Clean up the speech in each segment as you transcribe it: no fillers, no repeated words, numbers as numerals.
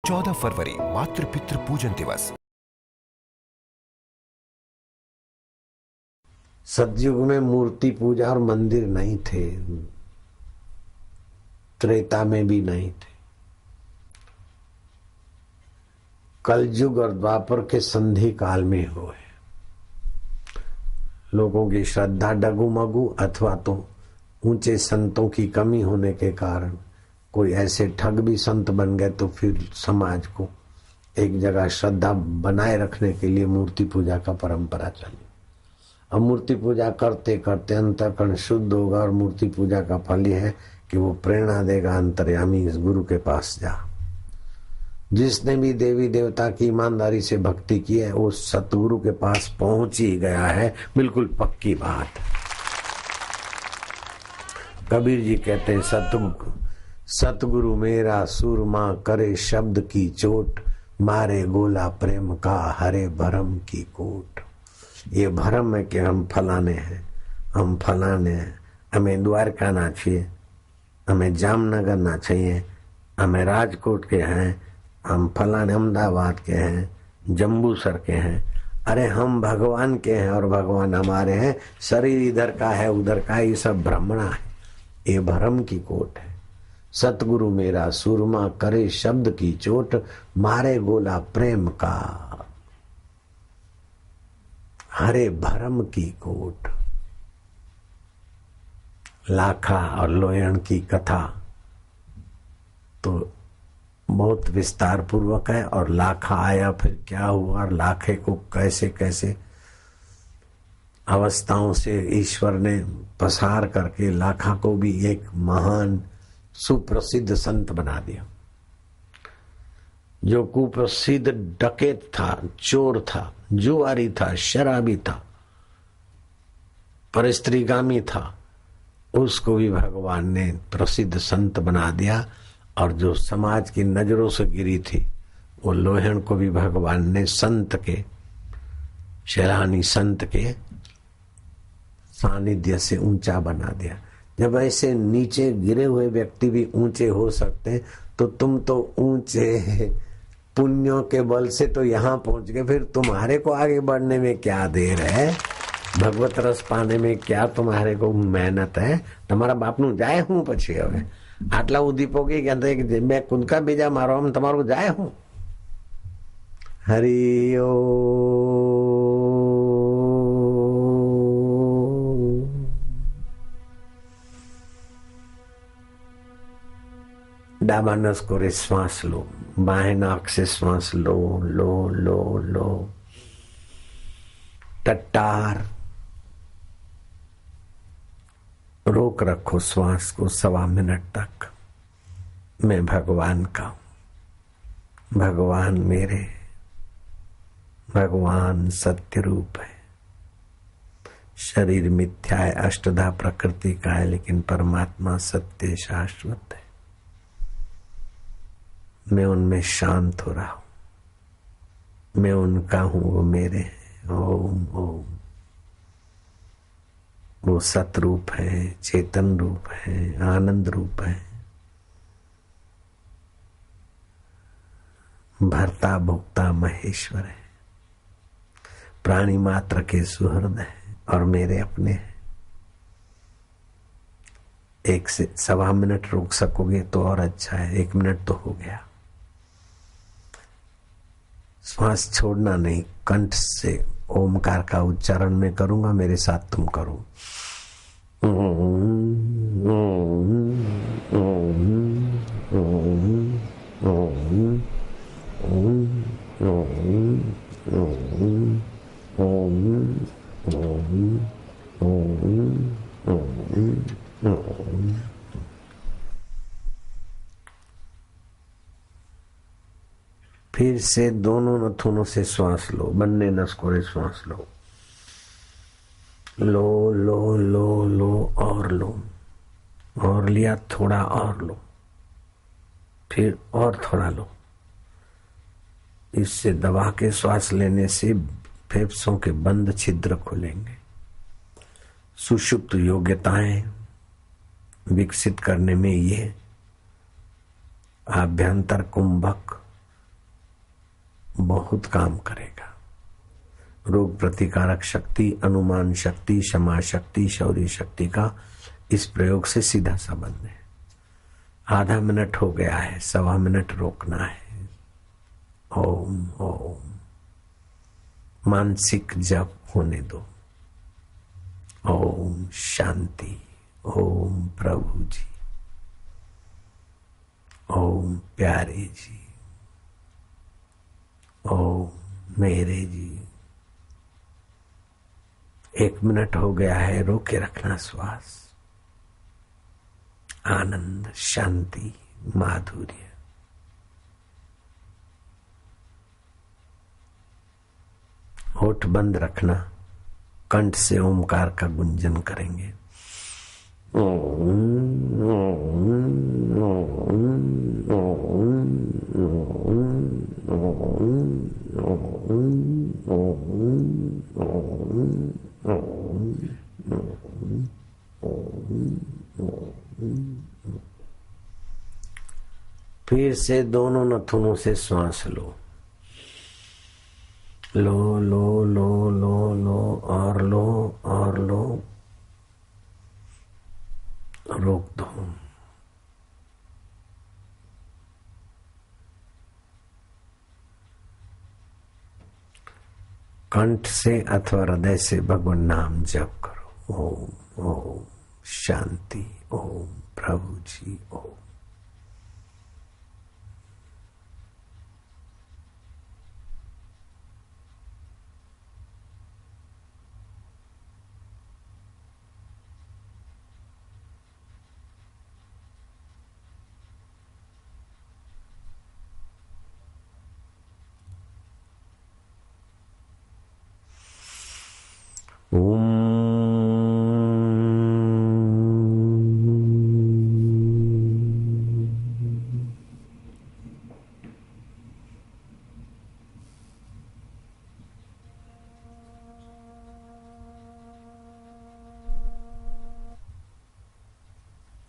14 फरवरी मातृ पितृ पूजन दिवस। सतयुग में मूर्ति पूजा और मंदिर नहीं थे, त्रेता में भी नहीं थे। कलयुग और द्वापर के संधि काल में हुए। लोगों की श्रद्धा डगुमगु अथवा तो ऊंचे संतों की कमी होने के कारण कोई ऐसे ठग भी संत बन गए, तो फिर समाज को एक जगह श्रद्धा बनाए रखने के लिए मूर्ति पूजा का परंपरा चली। अब मूर्ति पूजा करते करते अंतःकरण शुद्ध होगा और मूर्ति पूजा का फल यह है कि वो प्रेरणा देगा अंतर्यामी इस गुरु के पास जा। जिसने भी देवी देवता की ईमानदारी से भक्ति की है वो सतगुरु के पास पहुंच ही गया है, बिल्कुल पक्की बात। कबीर जी कहते हैं सतगुरु मेरा सूरमा करे शब्द की चोट, मारे गोला प्रेम का हरे भरम की कोट। ये भरम है कि हम फलाने हैं, हम फलाने हैं, हमें द्वारका ना चाहिए, हमें जामनगर ना चाहिए, हमें राजकोट के हैं, हम फलाने अहमदाबाद के हैं, जम्बूसर के हैं। अरे हम भगवान के हैं और भगवान हमारे हैं। शरीर इधर का है उधर का, ये सब भ्रमणा है, ये भरम की कोट है। सतगुरु मेरा सूरमा करे शब्द की चोट, मारे गोला प्रेम का हरे भरम की कोट। लाखा और लोयण की कथा तो बहुत विस्तार पूर्वक है, और लाखा आया फिर क्या हुआ और लाखे को कैसे कैसे अवस्थाओं से ईश्वर ने पसार करके लाखा को भी एक महान सुप्रसिद्ध संत बना दिया। जो कुप्रसिद्ध डकैत था, चोर था, जुआरी था, शराबी था, परस्त्रीगामी था, उसको भी भगवान ने प्रसिद्ध संत बना दिया। और जो समाज की नजरों से गिरी थी वो लोहण को भी भगवान ने संत के, शैलानी संत के सानिध्य से ऊंचा बना दिया। जब ऐसे नीचे गिरे हुए व्यक्ति भी ऊंचे हो सकते तो तुम तो ऊंचे पुण्यों के बल से तो यहाँ पहुंच गए, फिर तुम्हारे को आगे बढ़ने में क्या देर है? भगवत रस पाने में क्या तुम्हारे को मेहनत है? तुम्हारा बापनु जाए हूँ પછી હવે આટલા ઉધી પોગી ગયા કે મેં કુંદકા બીજા મારો આમ તમારું જાય હું હરિયો डाबा नस कोरे श्वास लो, बाएं नाक से श्वास लो लो लो लो। टट्टार रोक रखो श्वास को 1.25 मिनट तक। मैं भगवान का हूं, भगवान मेरे, भगवान सत्य रूप है। शरीर मिथ्या है, अष्टधा प्रकृति का है, लेकिन परमात्मा सत्य शाश्वत है। मैं उनमें शांत हो रहा हूं, मैं उनका हूं, वो मेरे हैं। ओम ओम। वो सत रूप है, चेतन रूप है, आनंद रूप है, भर्ता भोक्ता महेश्वर है, प्राणी मात्र के सुहृद है और मेरे अपने हैं। 1 से 1.25 मिनट रोक सकोगे तो और अच्छा है, 1 मिनट तो हो गया। श्वास छोड़ना नहीं, कंठ से ओमकार का उच्चारण में करूंगा, मेरे साथ तुम करो। फिर से दोनों नथुनों से श्वास लो, बन्ने नसकोरे श्वास लो, लो लो लो लो और लो, और लिया, थोड़ा और लो, फिर और थोड़ा लो। इससे दबा के श्वास लेने से फेफड़ों के बंद छिद्र खुलेंगे। सुषुप्त योग्यताएं विकसित करने में ये आभ्यंतर कुंभक बहुत काम करेगा। रोग प्रतिकारक शक्ति, अनुमान शक्ति, क्षमा शक्ति, शौर्य शक्ति का इस प्रयोग से सीधा संबंध है। आधा मिनट हो गया है, 1.25 मिनट रोकना है। ओम ओम मानसिक जप होने दो। ओम शांति। ओम प्रभु जी। ओम प्यारे जी। ओम मेरे जी। 1 मिनट हो गया है, रोके रखना श्वास। आनंद, शांति, माधुर्य। होठ बंद रखना, कंठ से ओमकार का गुंजन करेंगे। फिर से दोनों नथुनों से श्वास लो, लो लो लो लो लो और लो और लो, रोक दो। कंठ से अथवा हृदय से भगवान नाम जप करो। ओम ओम शांति। ओम प्रभु जी। ओम।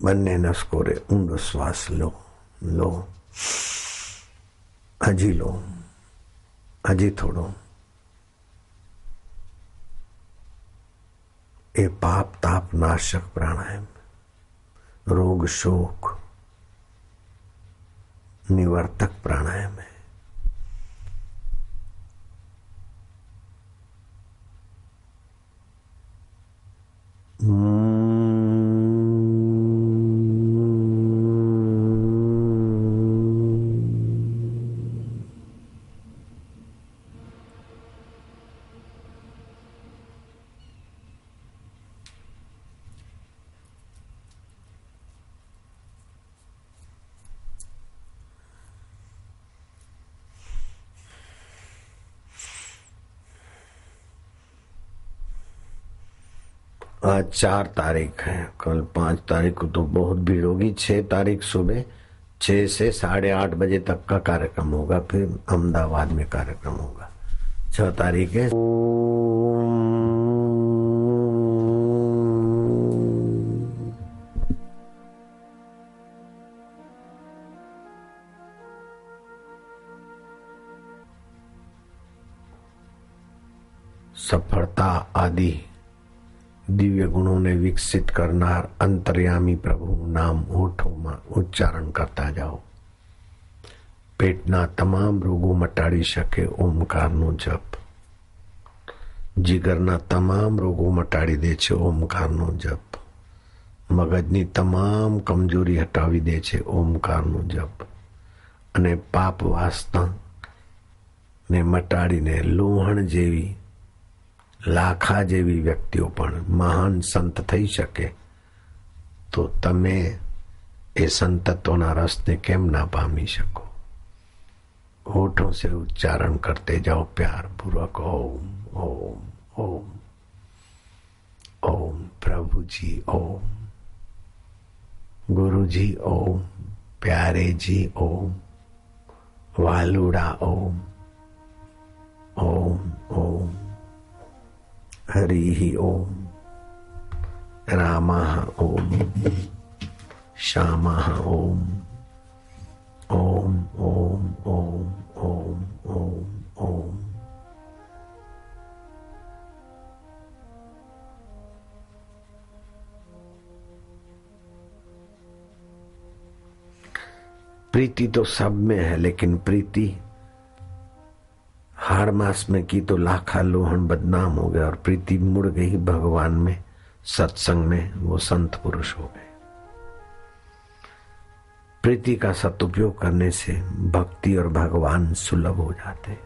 બંને નસકોરે ઊંડો શ્વાસ લો લો, હજી લો, હજી થોડો। એ પાપ તાપ નાશક પ્રાણાયામ, रोग शोक निवर्तक प्राणायाम है। आज 4 तारीख है, कल 5 तारीख को तो बहुत भीड़ होगी। 6 तारीख सुबह 6 से 8:30 बजे तक का कार्यक्रम होगा, फिर अहमदाबाद में कार्यक्रम होगा। 6 तारीख है। सफलता आदि दिव्य गुणों ने विकसित करनार अंतर्यामी प्रभु नाम होठों उच्चारण करता जाओ। पेटना तमाम रोगों मटाड़ी शके ओमकारનો જપ। જીગરના તમામ રોગો મટાડી દે છે ઓમકારનો જપ। મગજની તમામ કમજોરી હટાવી દે છે ઓમકારનો જપ। અને પાપ વાસના ને મટાડીને લોહણ જેવી લાખા જેવી વ્યક્તિઓ પણ મહાન સંત થઈ શકે, તો તમે એ સંતત્વના રસને કેમ ના પામી શકો? होठों से उच्चारण करते जाओ प्यार पूर्वक। ओम ओम ओम ओम प्रभु जी ओम, गुरु जी ओम, प्यारे जी ओम, वालुड़ा ओम, ओम ओम हरि ही ओम, रामा ओम, श्यामा ओम, ओम ओम ओम ओम ओम ओम। प्रीति तो सब में है, लेकिन प्रीति हाड़ मास में की तो लाखा लोहन बदनाम हो गए, और प्रीति मुड़ गई भगवान में, सत्संग में, वो संत पुरुष हो गए। प्रीति का सदुपयोग करने से भक्ति और भगवान सुलभ हो जाते हैं।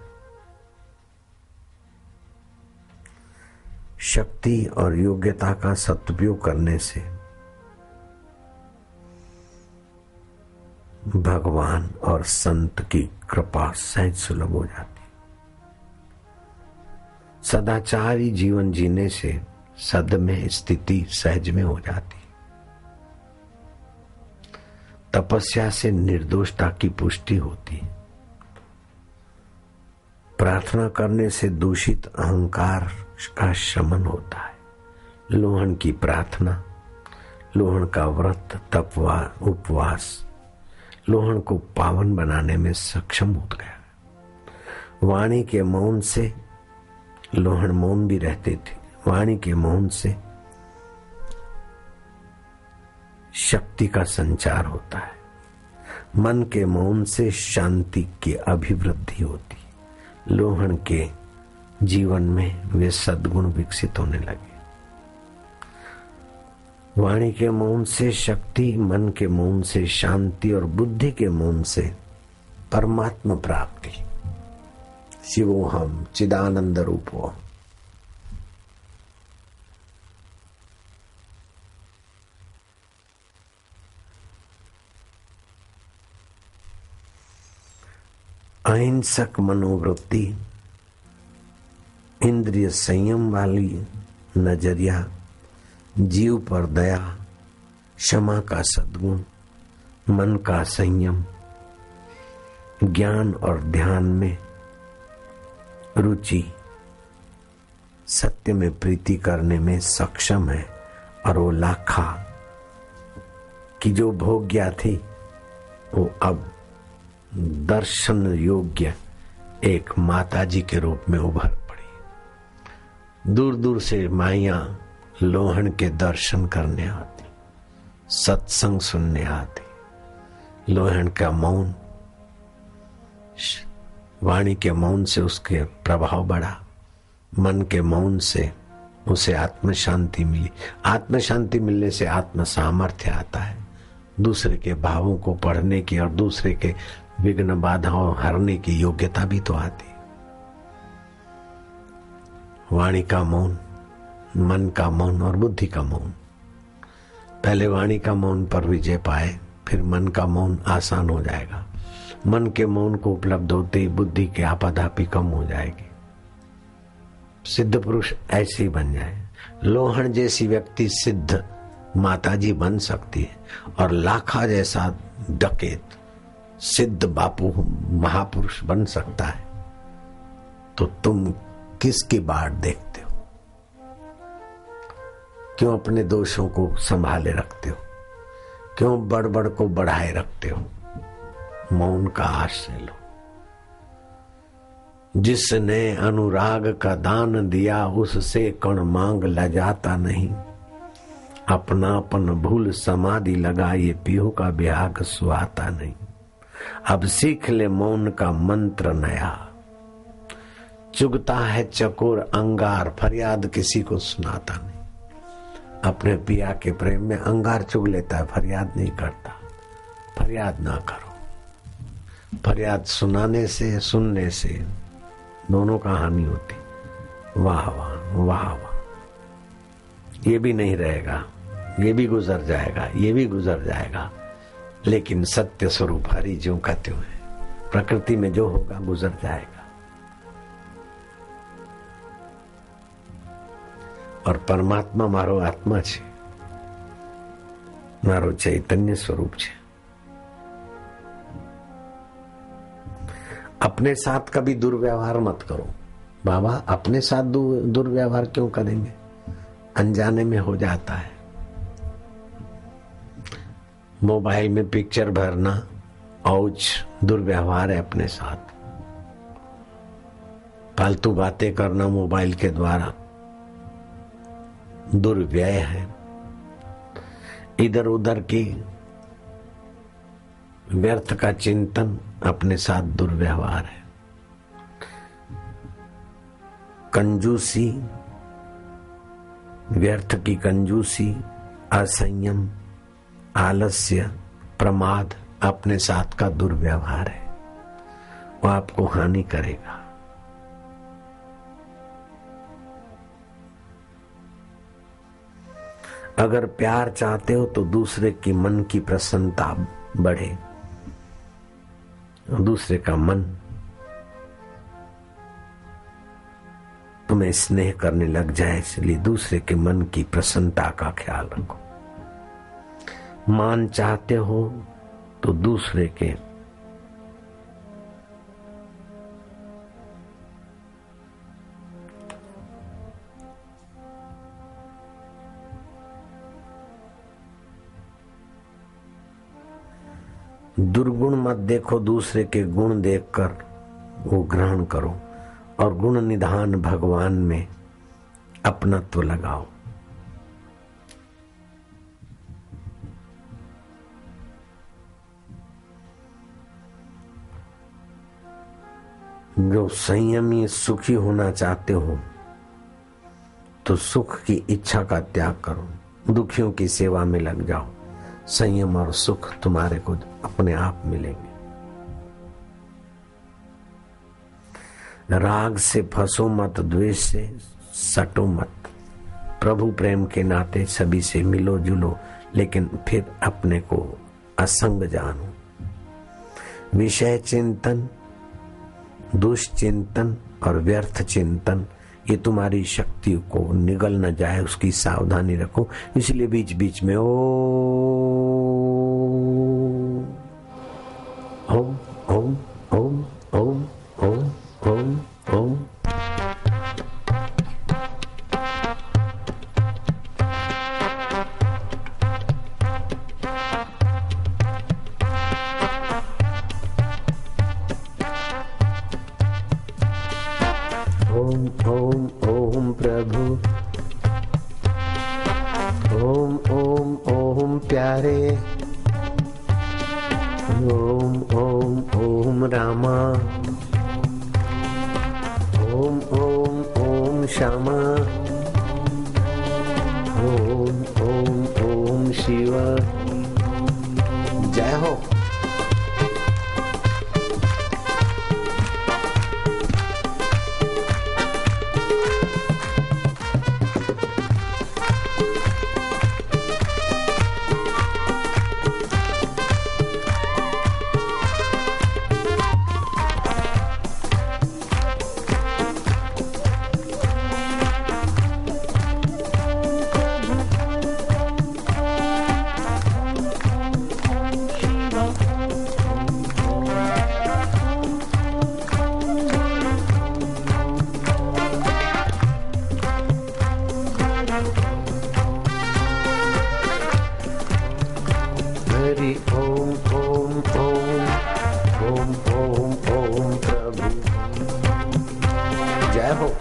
शक्ति और योग्यता का सदुपयोग करने से भगवान और संत की कृपा सहज सुलभ हो जाती। सदाचारी जीवन जीने से सद में स्थिति सहज में हो जाती। तपस्या से निर्दोषता की पुष्टि होती। प्रार्थना करने से दूषित अहंकार का शमन होता है। लोहन की प्रार्थना, लोहन का व्रत, तपवा, उपवास लोहन को पावन बनाने में सक्षम हो गया। वाणी के मौन से लोहन मौन भी रहते थे। वाणी के मौन से शक्ति का संचार होता है। मन के मौन से शांति की अभिवृद्धि होती। लोहन के जीवन में वे सद्गुण विकसित होने लगे। वाणी के मौन से शक्ति, मन के मौन से शांति और बुद्धि के मौन से परमात्मा प्राप्ति। शिवोहम चिदानंद रूपो। अहिंसक मनोवृत्ति, इंद्रिय संयम वाली नजरिया, जीव पर दया, क्षमा का सद्गुण, मन का संयम, ज्ञान और ध्यान में रुचि, सत्य में प्रीति करने में सक्षम है। और वो लाखा की जो भोग्या थी वो अब दर्शन योग्य एक माताजी के रूप में उभर पड़ी। दूर दूर से माइयां लोहन के दर्शन करने आती, सत्संग सुनने आती। लोहन का मौन, वाणी के मौन से उसके प्रभाव बढ़ा। मन के मौन से उसे आत्म शांति मिली। आत्म शांति मिलने से आत्म सामर्थ्य आता है। दूसरे के भावों को पढ़ने की और दूसरे के विघ्न बाधाओं हरने की योग्यता भी तो आती। वाणी का मौन, मन का मौन और बुद्धि का मौन। पहले वाणी का मौन पर विजय पाए, फिर मन का मौन आसान हो जाएगा। मन के मौन को उपलब्ध होते ही बुद्धि की आपाधापी कम हो जाएगी। सिद्ध पुरुष ऐसे ही बन जाए। लोहन जैसी व्यक्ति सिद्ध माताजी बन सकती है, और लाखा जैसा डकैत सिद्ध बापू महापुरुष बन सकता है। तो तुम किसकी बाट देखते हो? क्यों अपने दोषों को संभाले रखते हो? क्यों बड़बड़ को बढ़ाए रखते हो? मौन का आश्रय लो। जिसने अनुराग का दान दिया उससे कण मांग लजाता नहीं। अपनापन भूल समाधि लगा ये पीहू का ब्याग सुहाता नहीं। अब सीख ले मौन का मंत्र नया। चुगता है चकोर अंगार, फरियाद किसी को सुनाता नहीं। अपने पिया के प्रेम में अंगार चुग लेता है, फरियाद नहीं करता। फरियाद ना करो। फरियाद सुनाने से, सुनने से दोनों का हानि होती। वाह वाह वाह वाह। ये भी नहीं रहेगा, ये भी गुजर जाएगा, ये भी गुजर जाएगा। लेकिन सत्य स्वरूप हरि ज्यों का त्यों है। प्रकृति में जो होगा गुजर जाएगा। और परमात्मा मारो आत्मा छे, मारो चैतन्य स्वरूप छे। अपने साथ कभी दुर्व्यवहार मत करो। बाबा अपने साथ दुर्व्यवहार क्यों करेंगे? अनजाने में हो जाता है। मोबाइल में पिक्चर भरना औच दुर्व्यवहार है अपने साथ। फालतू बातें करना मोबाइल के द्वारा दुर्व्यय है। इधर उधर की व्यर्थ का चिंतन अपने साथ दुर्व्यवहार है। कंजूसी, व्यर्थ की कंजूसी, असंयम, आलस्य, प्रमाद अपने साथ का दुर्व्यवहार है। वो आपको हानि करेगा। अगर प्यार चाहते हो तो दूसरे की मन की प्रसन्नता बढ़े, दूसरे का मन तुम्हें स्नेह करने लग जाए, इसलिए दूसरे के मन की प्रसन्नता का ख्याल रखो। मान चाहते हो तो दूसरे के दुर्गुण मत देखो, दूसरे के गुण देखकर वो ग्रहण करो और गुण निधान भगवान में अपनत्व लगाओ। जो संयमी सुखी होना चाहते हो तो सुख की इच्छा का त्याग करो, दुखियों की सेवा में लग जाओ। संयम और सुख तुम्हारे को अपने आप मिलेंगे। राग से फंसो मत, द्वेष से सटो मत। प्रभु प्रेम के नाते सभी से मिलो जुलो, लेकिन फिर अपने को असंग जानो। विषय चिंतन, दुष्चिंतन और व्यर्थ चिंतन, ये तुम्हारी शक्ति को निगल न जाए, उसकी सावधानी रखो। इसलिए बीच बीच में ओम ओम ओम ओम ओम ओम ओम ओम। ओम ओम ओम प्रभु, ओम ओम ओम प्यारे, ओम ओम ओम रामा, ओम ओम ओम श्यामा, ओम ओम ओम शिव। जय हो। हरि ओम ओम ओम ओम ओम ओम प्रभु। जय हो।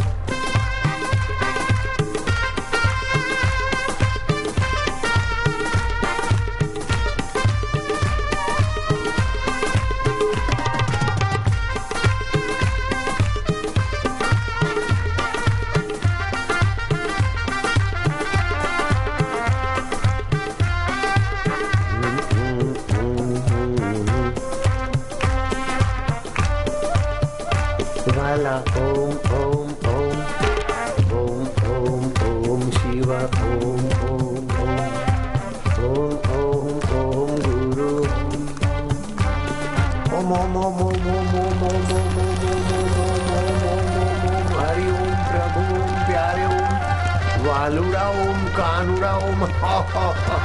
वाला ओम ओम ओम ओम ओम ओम शिवा, ओम ओम ओम ओम ओम ओम गुरु, ओम ओम ओम ओम ओम ओम ओम ओम ओम हरि ओम प्रभु, ओम प्यारे, ओम वालुड़ा, ओम कानुड़ा, ओम हा हा हा।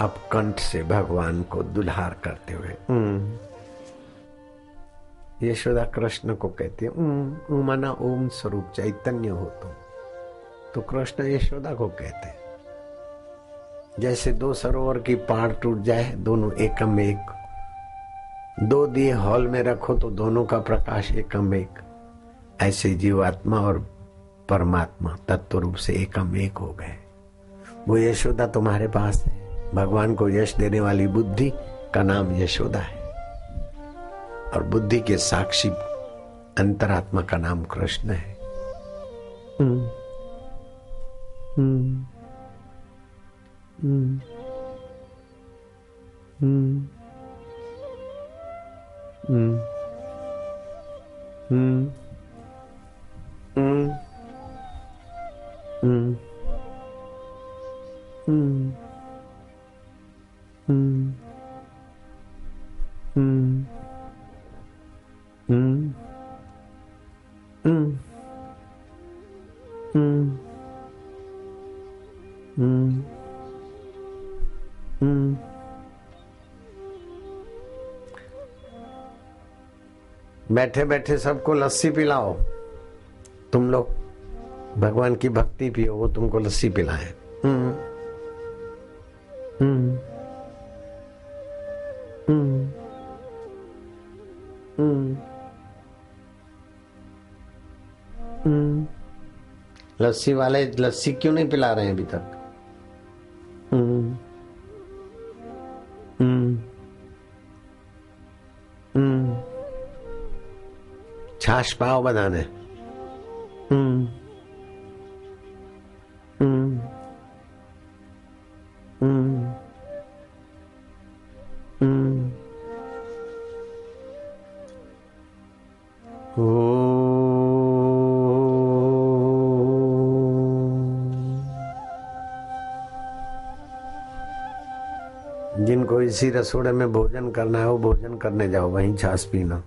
अब कंठ से भगवान को दुल्हार करते हुए यशोदा कृष्ण को कहती है माना ओम स्वरूप चैतन्य हो तो कृष्ण यशोदा को कहते जैसे दो सरोवर की पार टूट जाए, दोनों एकम एक दो दिए हॉल में रखो तो दोनों का प्रकाश एकम एक। ऐसे जीवात्मा और परमात्मा तत्व रूप से एकम एक हो गए। वो यशोदा तुम्हारे पास है। भगवान को यश देने वाली बुद्धि का नाम यशोदा है और बुद्धि के साक्षी अंतरात्मा का नाम कृष्ण है। बैठे बैठे सबको लस्सी पिलाओ। तुम लोग भगवान की भक्ति पियो, वो तुमको लस्सी पिलाए। लस्सी वाले लस्सी क्यों नहीं पिला रहे हैं अभी तक? छाछ पाओ बधाने। जिनको इसी रसोड़े में भोजन करना है वो भोजन करने जाओ, वहीं छाछ पीना।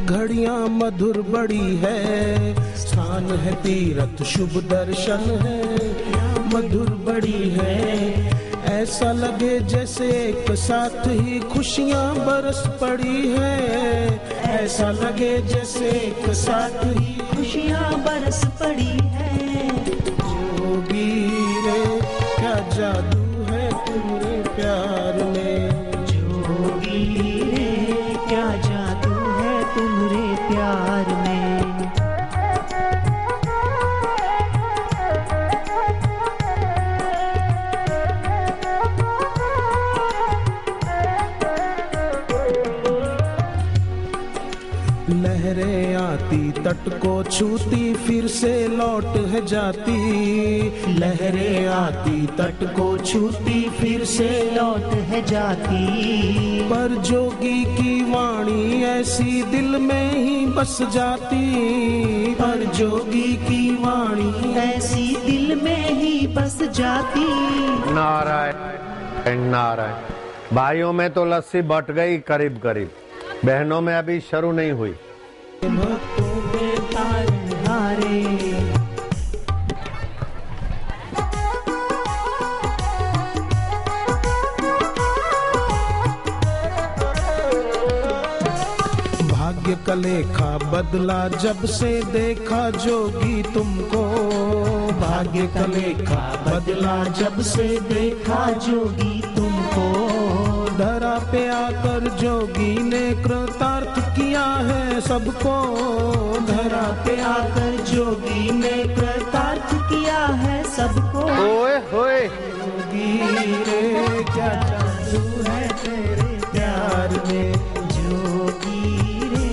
घड़ियां मधुर बड़ी है, स्थान है तीरथ शुभ दर्शन है। मधुर बड़ी है, ऐसा लगे जैसे एक साथ ही खुशियां बरस पड़ी है। ऐसा लगे जैसे एक साथ ही खुशियां बरस पड़ी है। जोगी रे क्या जादू है तुम्हारे प्यार में। जोगी रे क्या जादू है तुम्हारे प्यार में। लहरें आती तट को छूती फिर से लौट है जाती। लहरें आती तट को छूती फिर से लौट है जाती। पर जोगी की वाणी ऐसी दिल में ही बस जाती। पर जोगी की वाणी ऐसी दिल में ही बस जाती। नारायण नारायण। भाइयों में तो लस्सी बट गई करीब करीब, बहनों में अभी शुरू नहीं हुई। भक्तों के तारनहारे का लेखा बदला जब से देखा जोगी तुमको। भाग्य का लेखा बदला जब से देखा जोगी तुमको। धरा पे आकर जोगी ने कृतार्थ किया है सबको। धरा पे आकर जोगी ने कृतार्थ किया है सबको। ओए होए जोगी रे क्या जादू है तेरे प्यार में। जोगी रे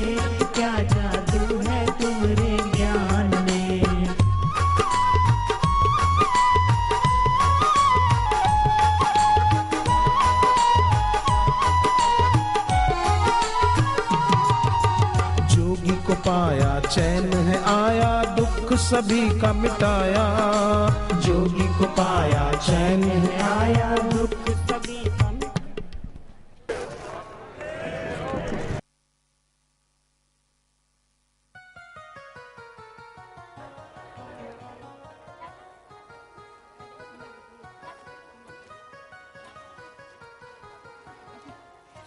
क्या जादू है तुम्हारे ज्ञान में। जोगी को पाया चैन है आया दुख सभी का मिटाया। जोगी को पाया चैन है आया दुख सभी का मिटाया।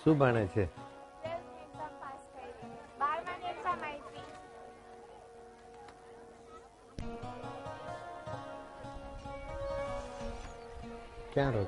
શું ભણે છે? 12માની એક્ઝામ આપી. ક્યાં રહો?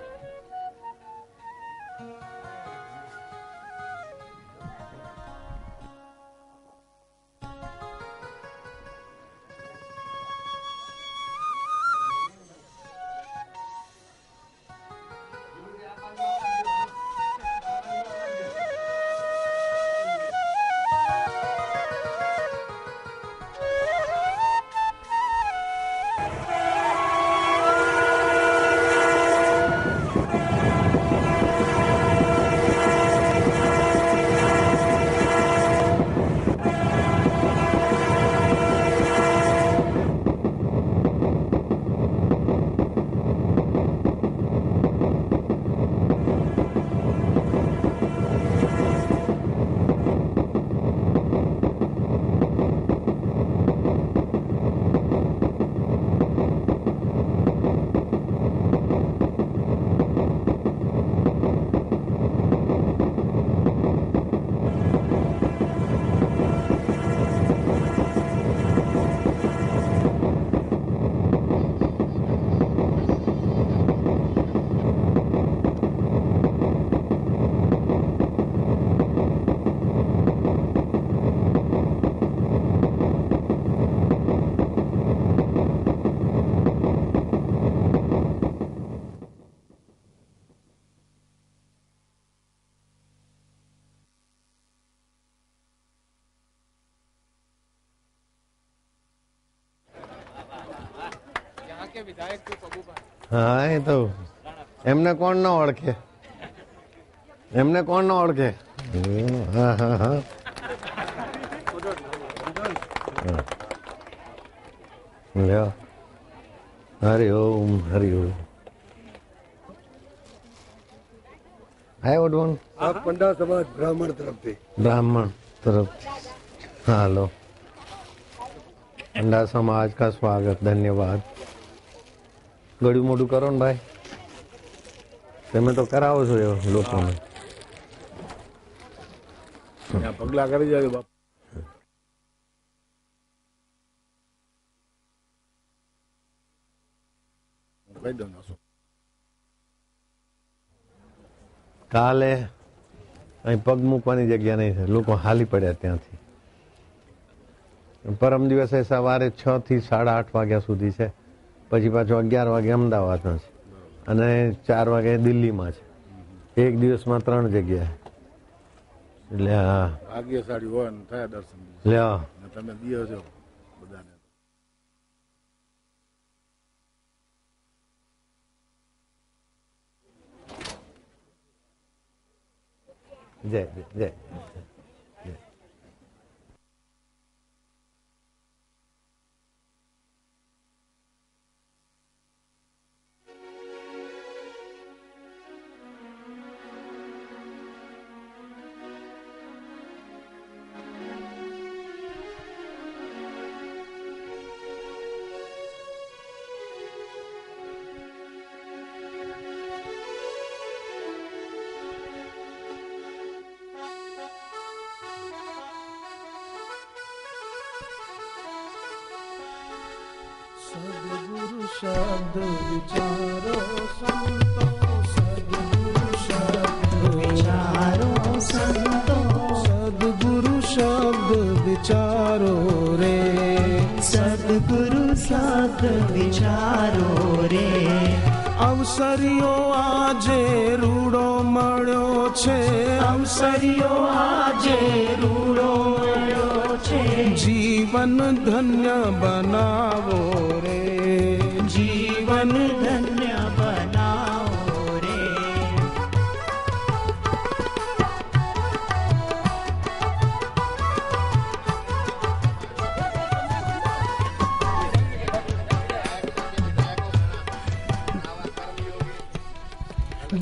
હા એ તો એમને કોણ ન ઓળખે, એમને કોણ ન ઓળખે. હા હા હા લ્યો હરિઓમ હરિઓમ. હાય ઓડવન पंडा समाज ब्राह्मण तरफ थी. ब्राह्मण तरफ. હાલો અંડા સમાજ का स्वागत धन्यवाद. ગળ્યું મોઢું કરો ને ભાઈ, તમે તો કરાવો છો એ લોકોને. પગલા કરી જાય બાપ. કહી દો નાસો. કાલે અહીં પગ મૂકવાની જગ્યા નહીં છે, લોકો હાલી પડ્યા ત્યાંથી. પરમ દિવસે સવારે 6 થી 8:30 વાગ્યા સુધી છે, પછી પાછો 11 વાગે અમદાવાદમાં છે અને 4 વાગે દિલ્હીમાં છે. એક દિવસમાં 3 જગ્યાએ. એટલે હા ભાગ્યશાળી હોય ને થયા દર્શન. લ્યો ને તમે દિયો છો બધાને. જય જય. शब्द विचारो संतो, सद्गुरु शब्द विचारो संतो, सद्गुरु शब्द विचारो रे, सद्गुरु शब्द विचारो रे। अवसरियो आजे रूड़ो मळ्यो छे, अवसरियो आजे रूड़ो मळ्यो छे, जीवन धन्य बनावो रे, जीवन धन्य बनाओ रे।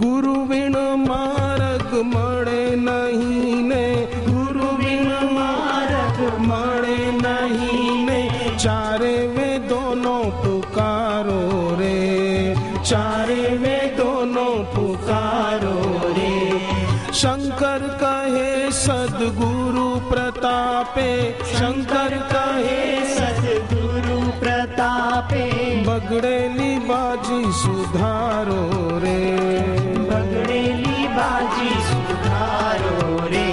गुरु बिन मार्ग मळे नहीं ने, गुरु बिन मार्ग मळे नहीं ने, चारे वे दोनों पुकारो रे, चारे वे दोनों पुकारो रे। शंकर कहे सद्गुरु प्रतापे, शंकर कहे सद्गुरु प्रतापे, बगड़ेली बाजी सुधारो रे, बगड़ेली बाजी सुधारो रे।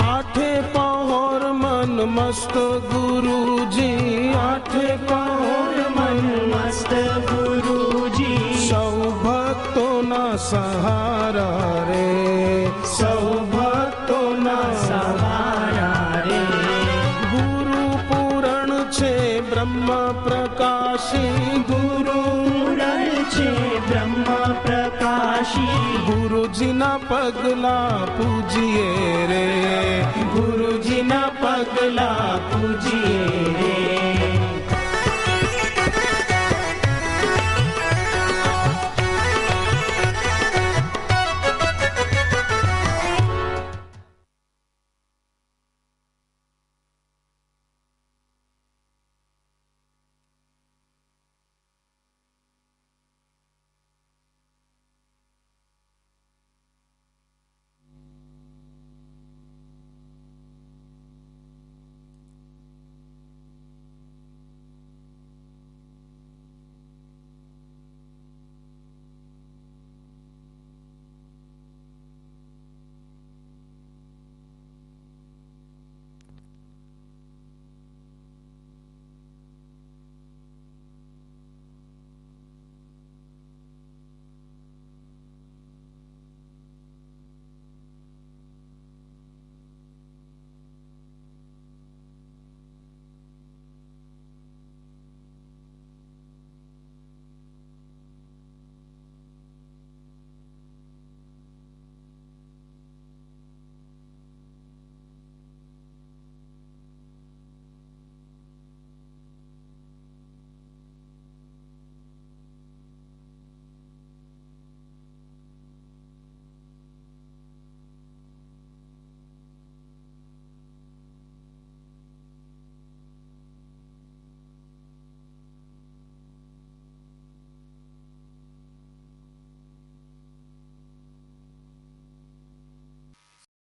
आठे पहर मन मस्त गुरुजी, आठे पहर मन मस्त गुरुजी, सौ भक्तों ना सहारा रे, सौ भक्तों ना सहारा रे। गुरु पूरण छे ब्रह्म प्रकाशी, गुरु पूरण छे ब्रह्म प्रकाशी, गुरुजी ना पगला पूजिए रे,